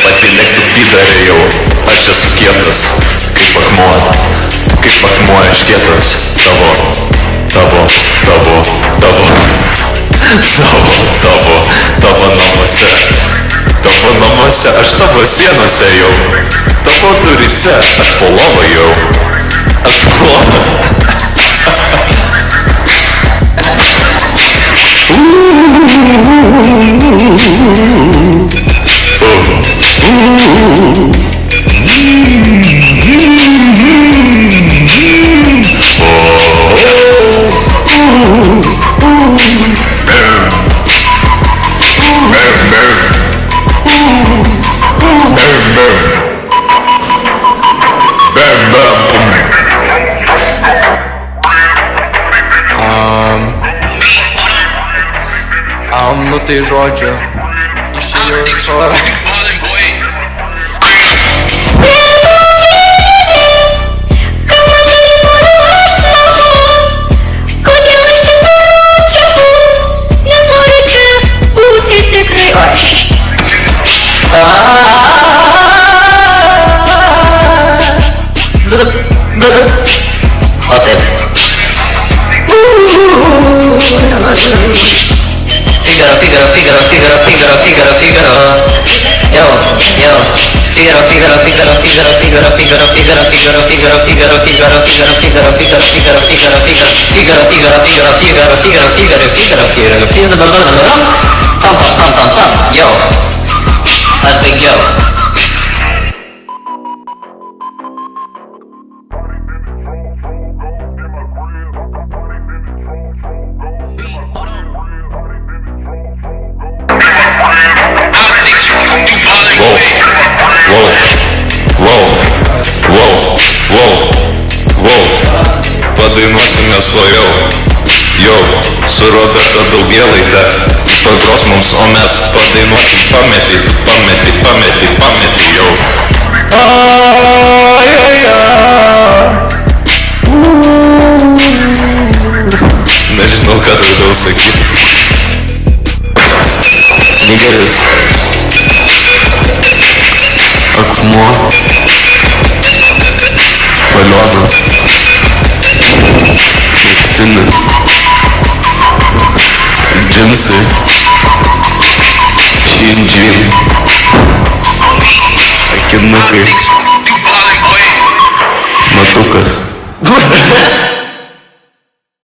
Patylėk tu pidare jau, aš esu kietas, kaip akmuo aš kietas, tavo namuose, aš tavo sienose jau, tavo duryse, aš po lova jau, aš po lova. Nu tai žodžiu, išėjau iš oro. Yo, let's big yo. Padainuosime svariau, jau, su Roberta Daugėlaite, pagros mums, o mes padainuosim pameti, jau. Nežinau, ką daugiau sakyti. Didelis akmuo, balionas, megztinis, džinsai, šindžiai, akinukai, matukas.